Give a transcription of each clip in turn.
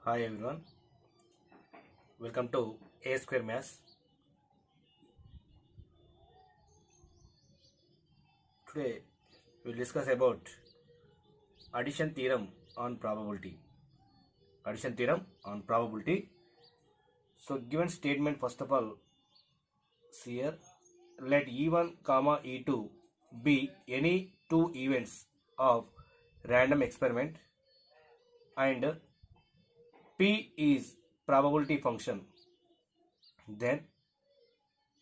Hi everyone, welcome to A Square Maths. Today we'll discuss about addition theorem on probability. Addition theorem on probability. So given statement, first of all, see here, let E1 comma E2 be any two events of random experiment and P is probability function. Then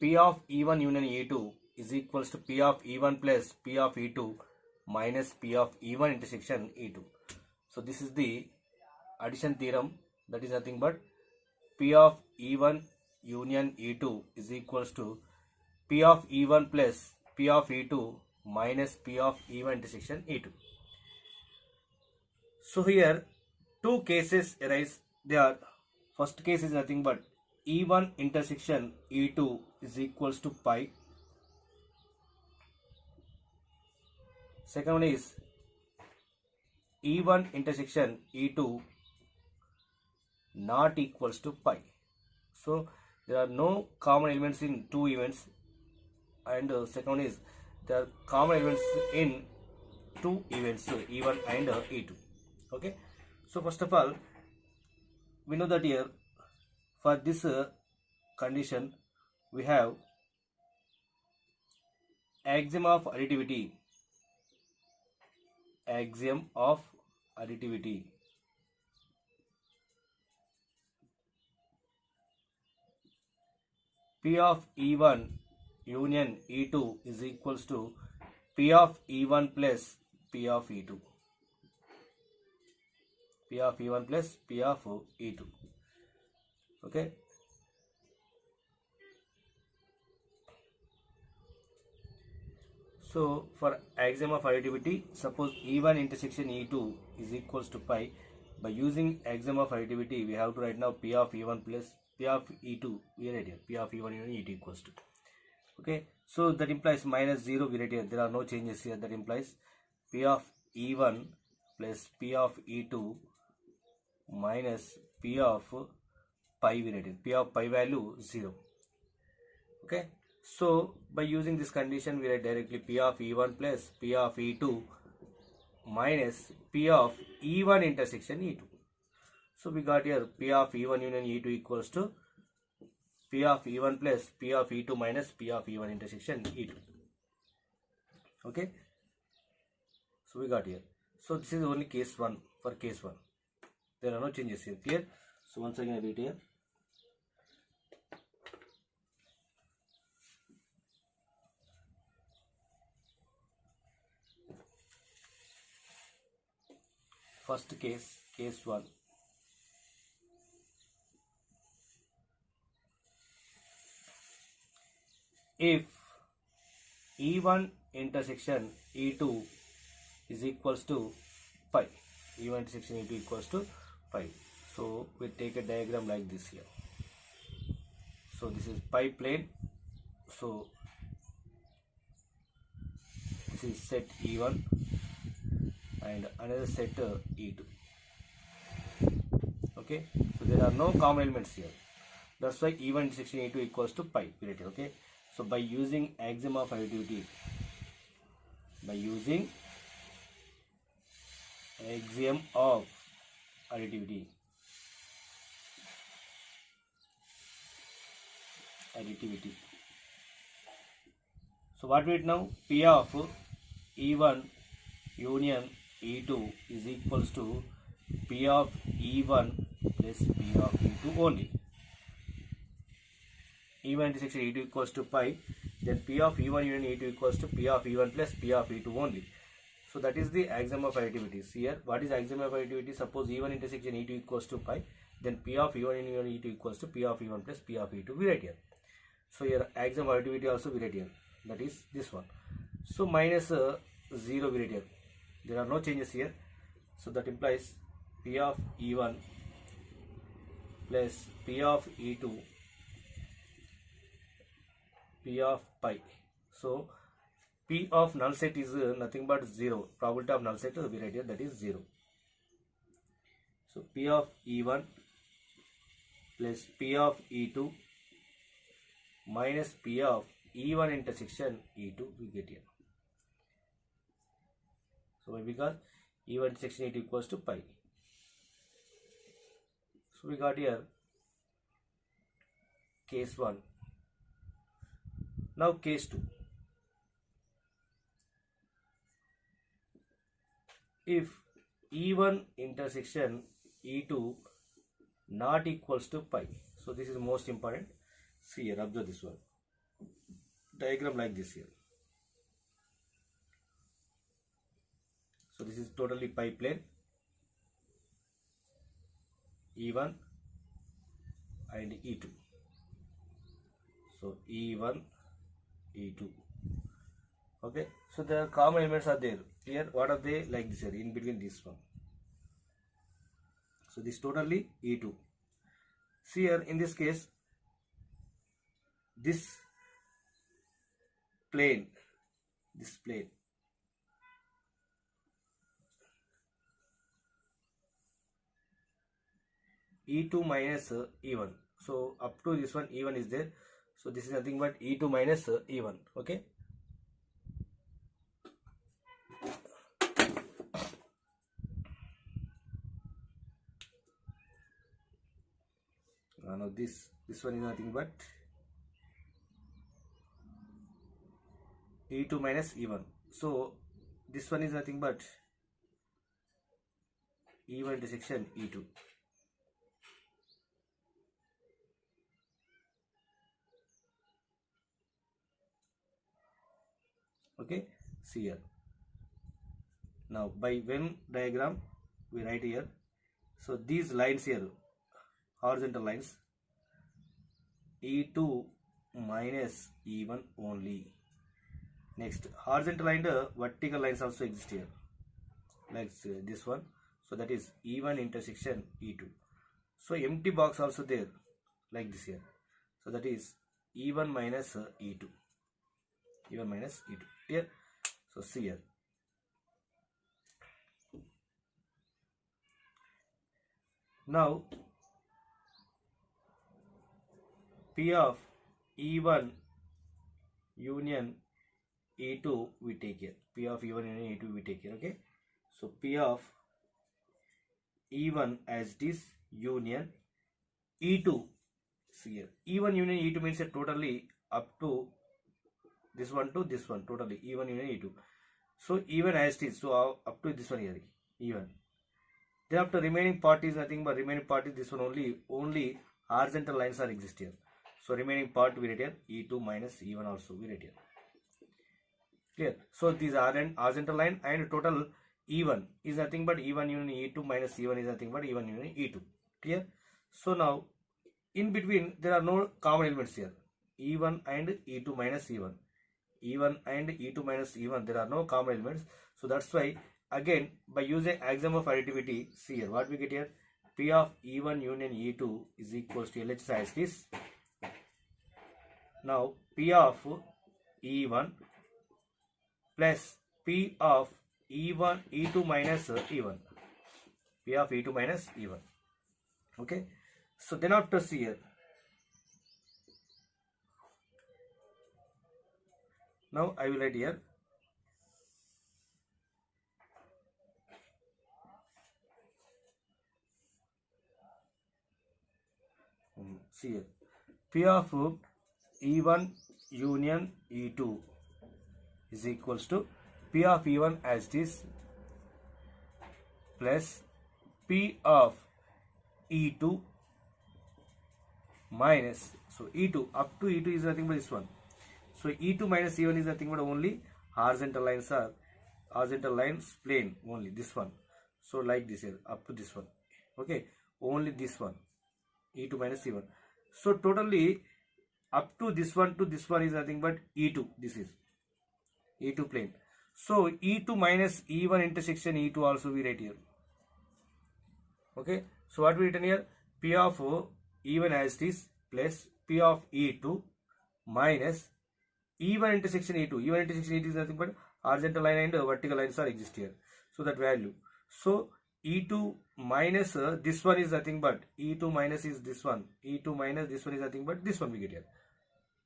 P of E1 union E2 is equals to P of E1 plus P of E2 minus P of E1 intersection E2. So this is the addition theorem, that is nothing but P of E1 union E2 is equals to P of E1 plus P of E2 minus P of E1 intersection E2. So here two cases arise. They are, first case is nothing but E1 intersection E2 is equals to pi. Second one is E1 intersection E2 not equals to pi. So there are no common elements in two events, and second one is there are common elements in two events, E1 and E2. Okay, so first of all, we know that here for this condition we have axiom of additivity. Axiom of additivity. P of E1 union E2 is equals to P of E1 plus P of E2. P of E1 plus P of E2. Okay. So for axiom of additivity, suppose E1 intersection E2 is equals to pi. By using axiom of additivity, we have to write now P of E1 plus P of E2. We write here P of E1 union E2 equals to. Okay. So that implies minus 0. We write here. There are no changes here. That implies P of E1 plus P of E2 minus P of pi. We write here. P of pi value 0. Okay. So by using this condition, we write directly P of E1 plus P of E2 minus P of E1 intersection E2. So we got here P of E1 union E2 equals to P of E1 plus P of E2 minus P of E1 intersection E2. Okay. So we got here. So this is only case 1 for case 1. There are no changes here. Clear? So once again I read here. First case, case 1. If E1 intersection E2 is equals to pi, E1 intersection E2 equals to pi. So we take a diagram like this here. So this is pi plane. So this is set E1 and another set E2. Okay, so there are no common elements here. That's why E1 intersection E2 equals to pi. Okay, so by using axiom of additivity, additivity. So what we write now? P of E1 union E2 is equals to P of E1 plus P of E2 only. E1 intersection E2 equals to pi, then P of E1 union E2 equals to P of E1 plus P of E2 only. So that is the axiom of additivity. See here, what is axiom of additivity? Suppose E1 intersection E2 equals to pi, then P of E1 union E2 equals to P of E1 plus P of E2. We write here. So here axiom of additivity also we write here. That is this one. So minus 0 we write here. There are no changes here. So that implies P of E1 plus P of E2 P of pi. So P of null set is nothing but 0. Probability of null set we write here, that is 0. So P of E1 plus P of E2 minus P of E1 intersection E2 we get here. So why? Because E1 intersection E2 equals to pi. So we got here case 1. Now case 2. If E1 intersection E2 not equals to pi. So this is most important. See here, observe this one. Diagram like this here. So this is totally pi plane. E1 and E2. So E1, E2. Okay. So the common elements are there. Here, what are they? Like this here, in between this one. So this totally E2. See here, in this case, this plane, E2 minus E1. So up to this one, E1 is there. So this is nothing but E2 minus E1. Okay. Now this one is nothing but E2 minus E1. So this one is nothing but E1 intersection E2. Okay, see here. Now by Venn diagram we write here. So these lines here, horizontal lines, E2 minus E1 only. Next, horizontal and vertical lines also exist here, like this one. So that is E1 intersection E2. So empty box also there, like this here. So that is E1 minus E2. E1 minus E2. Here. So see here. Now P of E1 union E2 we take here. P of E1 union E2 we take here. Okay. So P of E1 as it is union E2. See here. E1 union E2 means totally up to this one to this one. Totally E1 union E2. So E1 as it is. So up to this one here. E1. Then after remaining part is nothing but remaining part is this one only. Only horizontal lines are exist here. So remaining part we write here E2 minus E1 also we write here. Clear. So these are an horizontal line and total E1 is nothing but E1 union E2 minus E1 is nothing but E1 union E2. Clear. So now in between there are no common elements here. E1 and E2 minus E1. E1 and E2 minus E1 there are no common elements. So that's why again by using axiom of additivity, see here what we get here. P of E1 union E2 is equals to LHS as this. Now P of E1 plus P of E2 minus E1. P of E2 minus E1. Okay. So then after see here. Now I will write here. See here. P of E1 union E2 is equals to P of E1 as it is plus P of E2 minus, so E2 up to E2 is nothing but this one. So E2 minus E1 is nothing but only horizontal lines are horizontal lines plane only this one. So like this here up to this one. Okay, only this one E2 minus E1. So totally up to this one is nothing but E2. This is E2 plane. So E2 minus E1 intersection E2 also we write here. Okay. So what we written here? P of E1 as it is plus P of E2 minus E1 intersection E2. E1 intersection E2 is nothing but horizontal line and vertical lines are exist here. So that value. So E2 minus this one is nothing but E2 minus is this one. E2 minus this one is nothing but this one we get here.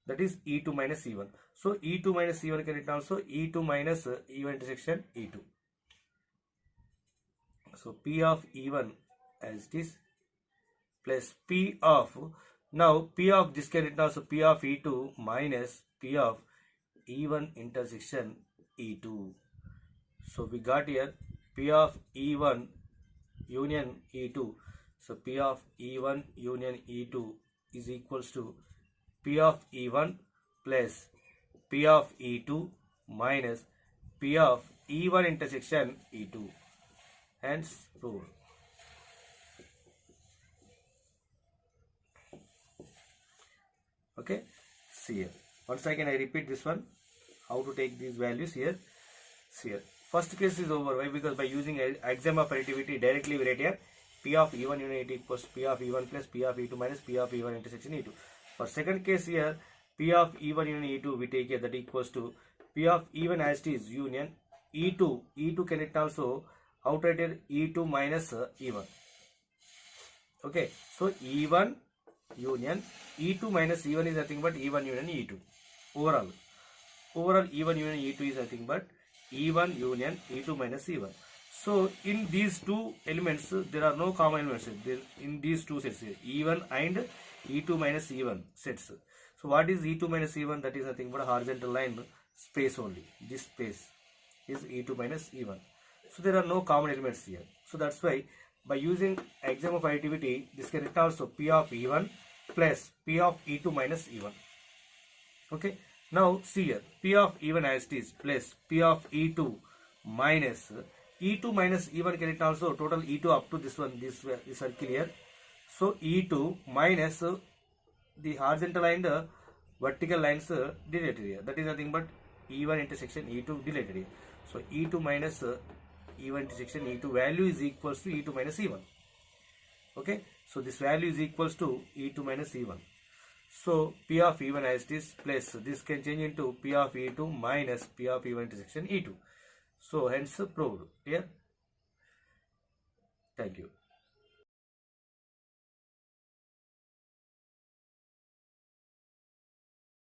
That is E2 minus E1. So E2 minus E1 can written also E2 minus E1 intersection E2. So P of E1 as it is plus P of, now P of this can written also P of E2 minus P of E1 intersection E2. So we got here P of E1 union E2. So P of E1 union E2 is equals to P of E1 plus P of E2 minus P of E1 intersection E2. Hence proved. Okay, see here. Once again I repeat this one, how to take these values here. See here. First case is over. Why? Because by using axiom of additivity directly we write here P of E1 union E2 equals P of E1 plus P of E2 minus P of E1 intersection E2. For second case here, P of E1 union E2 we take here, that equals to P of E1 as it is union E2. E2 can it also how to write here E2 minus E1. Okay, so E1 union E2 minus E1 is nothing but E1 union E2. Overall E1 union E2 is nothing but E1 union E2 minus E1. So in these two elements there are no common elements in these two sets here, E1 and E2 minus E1 sets. So what is E2 minus E1? That is nothing but a horizontal line space only. This space is E2 minus E1. So there are no common elements here. So that's why by using axiom of additivity, this can written also P of E1 plus P of E2 minus E1. Okay. Now see here, P of E1 as it is plus P of E2 minus E1 can written also total E2 up to this one, this circle here. So E2 minus the horizontal and vertical lines deleted here. That is nothing but E1 intersection E2 deleted here. So E2 minus E1 intersection E2 value is equals to E2 minus E1. Okay. So this value is equals to E2 minus E1. So P of E1 as it is plus this can change into P of E2 minus P of E1 intersection E2. So hence proved. Here. Thank you.